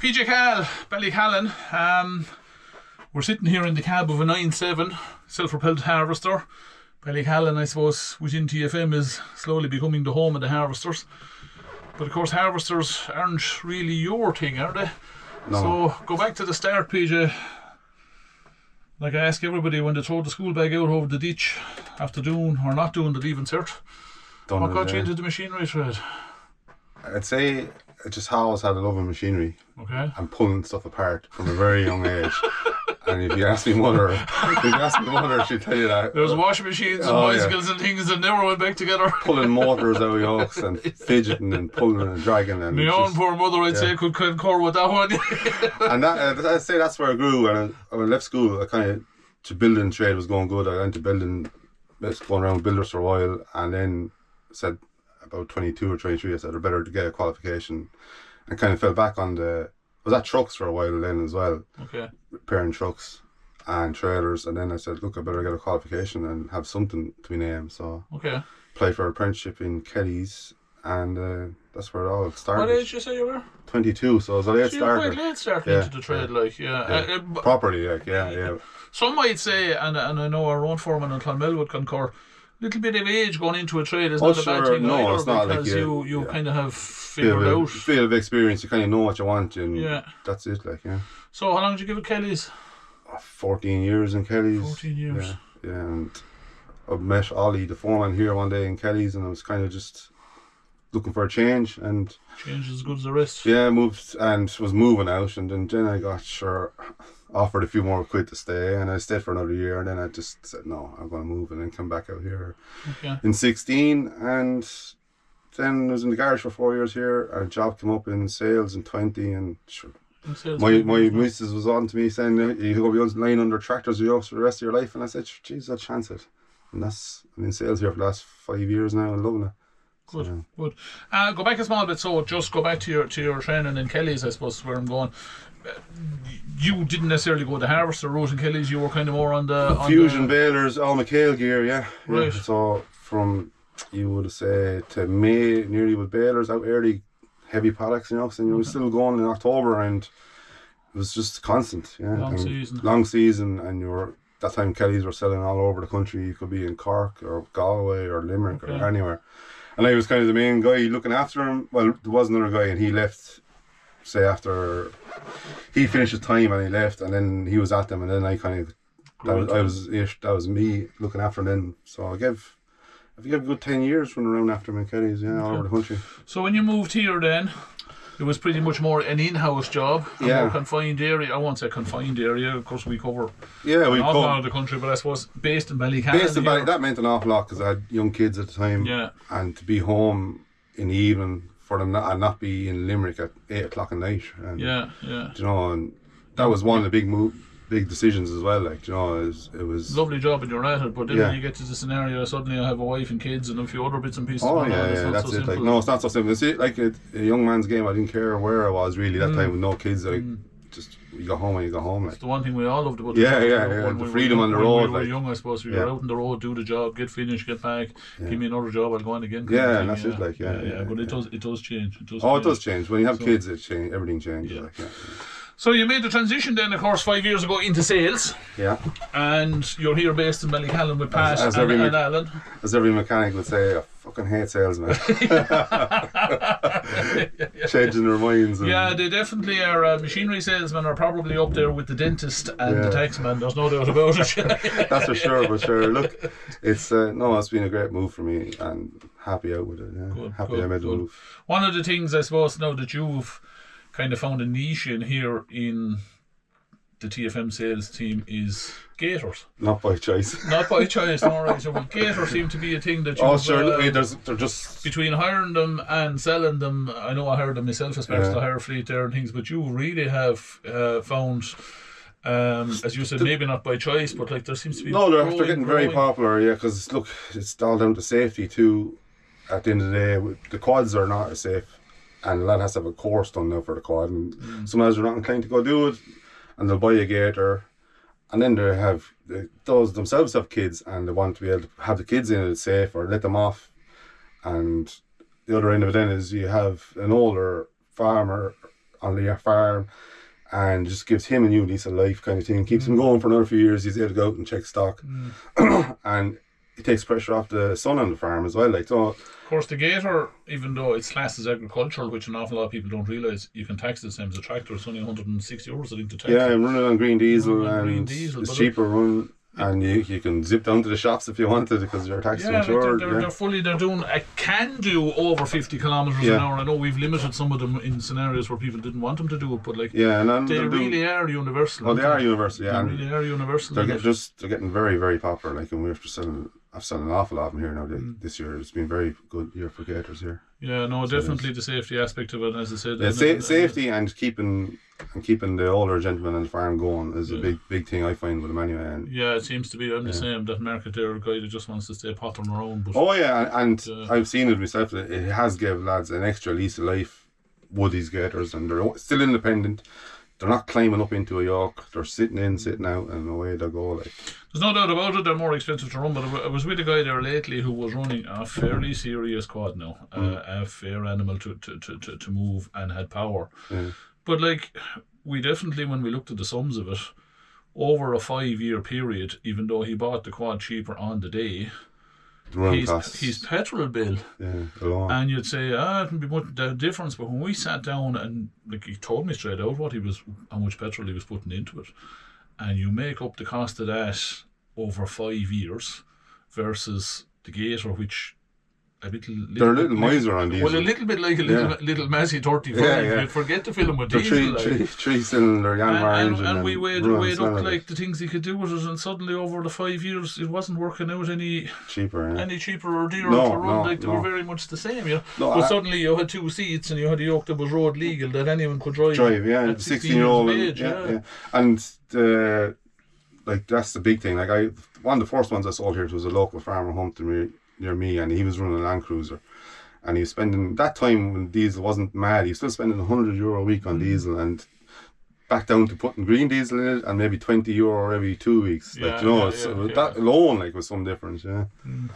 PJ Cahill, Ballycallan. We're sitting here in the cab of a 9.7 self-propelled harvester. Ballycallan, I suppose, within TFM is slowly becoming the home of the harvesters. But of course, harvesters aren't really your thing, are they? No. So go back to the start, PJ. Like I ask everybody when they throw the school bag out over the ditch after doing or not doing the leaving cert, what got you into the machinery trade? I'd say I just always had a love of machinery. Okay. And pulling stuff apart from a very young age. And if you ask me mother, she'd tell you that. There was washing machines and bicycles and things that never went back together. Pulling motors out of yokes and fidgeting and pulling and dragging. And my own poor mother, I'd say, could concur with that one. And I'd say that's where I grew. And when I left school, I kind of, to building trade was going good. I went to building, going around with builders for a while, and then said about 22 or 23, I said, I'd better to get a qualification, and kind of fell back on I was at trucks for a while then as well. Okay. Repairing trucks and trailers, and then I said, look, I better get a qualification and have something to my name. So applied for an apprenticeship in Kelly's, and that's where it all started. What age did you say you were? 22, so I was a late starter. You were quite late starting into the trade, Properly, Some might say, and I know our own foreman in Clonmel would concur, little bit of age going into a trade is not a bad thing either, it's not, because like you kind of have figured out. A bit of experience, you kind of know what you want, and that's it, So how long did you give at Kelly's? 14 years in Kelly's. 14 years. Yeah, and I met Ollie, the foreman, here one day in Kelly's, and I was kind of just looking for a change, and change is as good as the rest. Yeah, moved and was moving out, and then I got offered a few more quid to stay, and I stayed for another year, and then I just said no, I'm going to move, and then come back out here in 16, and then I was in the garage for 4 years here. A job came up in sales in 20, and my missus was on to me saying you're going to be lying under tractors for the rest of your life, and I said, geez, I'll chance it. And I'm in sales here for the last 5 years now and loving it. Good. Go back a small bit, so just go back to your training in Kelly's, I suppose, is where I'm going. You didn't necessarily go the harvester route in Kelly's, you were kind of more on the fusion balers, all McHale gear, Right. So from, you would say, to May, nearly with balers, out early, heavy paddocks, and you were still going in October, and it was just constant, long season, and that time Kelly's were selling all over the country. You could be in Cork or Galway or Limerick or anywhere. And I was kind of the main guy looking after him. Well, there was another guy, and he left, say, after he finished his time, and he left, and then he was at them, and then I kind of, that was me looking after him then. So I gave a good 10 years running around after him in Kelly's, all over the country. So when you moved here then, it was pretty much more an in-house job, a more confined area. I won't say confined area, of course we cover an awful lot of the country, but I suppose based in Ballycallan. That meant an awful lot, because I had young kids at the time, and to be home in the evening for them and not be in Limerick at 8 o'clock at night. And, and that was one of the big decisions as well. It was lovely job and you're at it, but then when you get to the scenario, suddenly I have a wife and kids and a few other bits and pieces. That's it. No, it's not so simple. It's a young man's game. I didn't care where I was really that time with no kids. Just you go home when you go home. It's the one thing we all loved about the freedom on the road. When we were young, I suppose we were out on the road, do the job, get finished, get back, give me another job, I'll go on again. And that's it. But it does change. It does change when you have kids. Everything changes. So you made the transition then, of course, 5 years ago into sales. Yeah. And you're here based in Ballycallan with Pat and Alan. As every mechanic would say, I fucking hate sales, man. Changing their minds. They definitely are. Machinery salesmen are probably up there with the dentist and the taxman. There's no doubt about it. That's for sure. But sure, look, it's been a great move for me, and happy out with it. I made the move. One of the things I suppose now that you've kind of found a niche in here in the TFM sales team is Gators. Not by choice. Not by choice, alright. So Gators seem to be a thing that they're just between hiring them and selling them. I know I hired them myself as part of the hire fleet there and things, but you really have found, as you said, maybe not by choice, but there seems to be. No, they're getting very popular, because look, it's all down to safety too. At the end of the day, the quads are not as safe. And a lad has to have a course done now for the quad, and some lads are not inclined to go do it, and they'll buy a Gator, and then those themselves have kids, and they want to be able to have the kids in it safe or let them off. And the other end of it then is you have an older farmer on the farm, and just gives him a new lease of life kind of thing. Keeps him going for another few years. He's able to go out and check stock, and it takes pressure off the son on the farm as well. Like, so, of course, the Gator, even though it's classed as agricultural, which an awful lot of people don't realise, you can tax it the same as a tractor. It's only €160, I think, to tax. Yeah, I'm running on green diesel, and it's cheaper run. And you can zip down to the shops if you wanted because you're tax insured. They're doing, can do over 50 kilometres an hour. I know we've limited some of them in scenarios where people didn't want them to do it, but like, and they really are universal. Oh, they are universal, yeah. They really are universal. They're getting very, very popular. Like, and I've sold an awful lot of them here now this year. It's been a very good year for Gators here. Yeah, no, so definitely the safety aspect of it, as I said. Yeah, safety and keeping the older gentleman on the farm going is a big thing I find with them anyway. And yeah, it seems to be. I'm the same. That market there, guy that just wants to stay pottering around. But, and I've seen it myself. It has given lads an extra lease of life with these Gators, and they're still independent. They're not climbing up into a yoke. They're sitting in, sitting out, and away they go. Like, there's no doubt about it. They're more expensive to run, but I was with a guy there lately who was running a fairly serious quad now, a fair animal to move and had power. Yeah. But like, we definitely, when we looked at the sums of it, over a 5-year period, even though he bought the quad cheaper on the day, his petrol bill, alone. And you'd say, it wouldn't be much the difference. But when we sat down and like, he told me straight out how much petrol he was putting into it, and you make up the cost of that over 5 years versus the Gator, which they're a little miser on diesel. Well, a little bit like a little Massey 35. You'd forget to fill them with diesel. Three-cylinder Yanmar engine. And we weighed up like the things he could do with it, and suddenly over the 5 years, it wasn't working out any cheaper or dearer to run. They were very much the same. But suddenly you had 2 seats and you had a yoke that was road legal that anyone could drive. At 16-year-old age. And like, that's the big thing. Like, one of the first ones I sold here was a local farmer home to me, near me, and he was running a Land Cruiser, and he was spending that time when diesel wasn't mad. He was still spending €100 a week on diesel, and back down to putting green diesel in it, and maybe €20 every 2 weeks. That alone was some difference.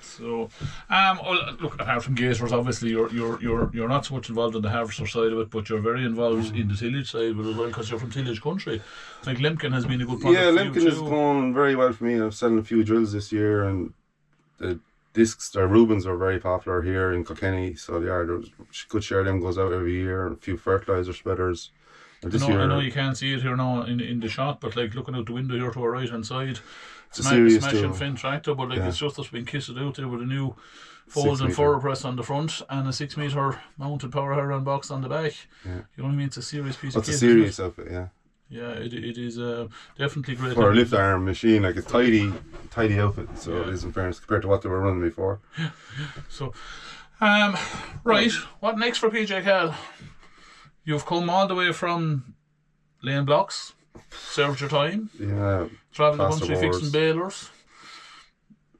So, look, apart from Gators, obviously you're not so much involved in the harvester side of it, but you're very involved in the tillage side of it as well, because you're from tillage country. Like, Lemken has been a good product. Yeah, Lemken has gone very well for me. I've selling a few drills this year, and the discs, or Rubens, are very popular here in Kilkenny, so there's a good share of them goes out every year, and a few fertiliser spreaders. I know you can't see it here now in the shot, but like, looking out the window here to our right hand side, it's a smashing Finn tractor, but like, it's just that's been kitted out there with a new fold and furrow press on the front and a 6 metre mounted power harrow box on the back. You know what I mean? It's a serious piece of kit. It's a serious outfit, Yeah, it is definitely great. For a lift arm machine, like, a tidy outfit, so it is, in fairness, compared to what they were running before. So, right, what next for PJ Cahill? You've come all the way from laying blocks, served your time, travelled the country fixing balers,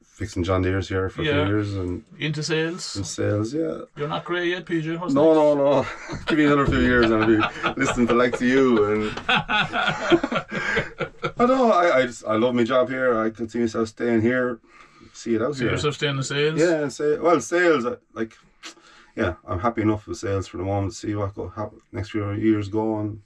fixing John Deere's here for a few years, and into sales. You're not grey yet, PJ. No. Give me another few years and I'll be listening to likes of you. And I know, I love my job here. I can see myself staying here, see it out here. See yourself staying in sales? Yeah, sales, like, I'm happy enough with sales for the moment to see what next few years go and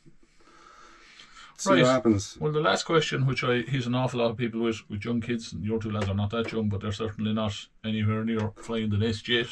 see what happens. Well, the last question, which he's an awful lot of people with young kids, and your two lads are not that young, but they're certainly not anywhere near flying the nest yet.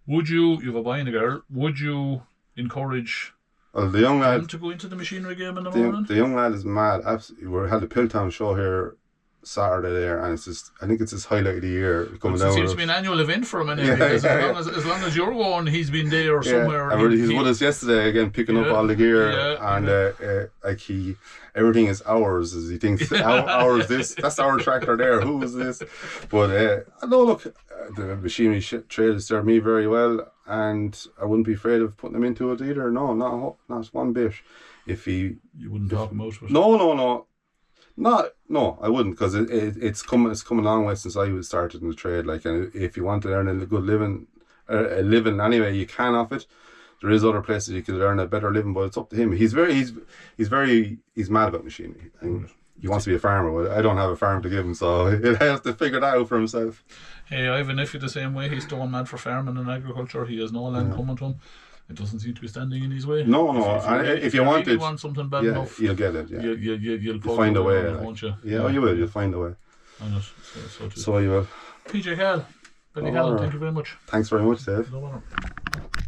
Would you have a boy and a girl, would you encourage the young lad to go into the machinery game in the morning? The young lad is mad. Absolutely. We had the Pilltown show here Saturday there, and I think it's his highlight of the year coming down. It seems to be an annual event for him anyway, because as long as you're going, he's been there somewhere. And he's with us yesterday again, picking up all the gear, and like, everything is ours, as he thinks. Ours, that's our tractor there. Who is this? But no, look, the machinery trade has served me very well, and I wouldn't be afraid of putting him into it either. No, not one bit. You wouldn't talk him out of it? No, I wouldn't, because it's come a long way since I was started in the trade. Like, and if you want to earn a good living, anyway, you can off it. There is other places you could earn a better living, but it's up to him. He's mad about machinery, and he wants to be a farmer. But I don't have a farm to give him, so he'll have to figure that out for himself. Hey, I have a nephew the same way. He's still mad for farming and agriculture. He has no land coming to him. It doesn't seem to be standing in his way. No. If you really want something bad enough, you'll get it. Yeah, you'll find a way, won't you? Yeah, you will. You'll find a way. I know. So you will. PJ Cahill, Ballyhallen, thank you very much. Thanks very much, Dave. No matter.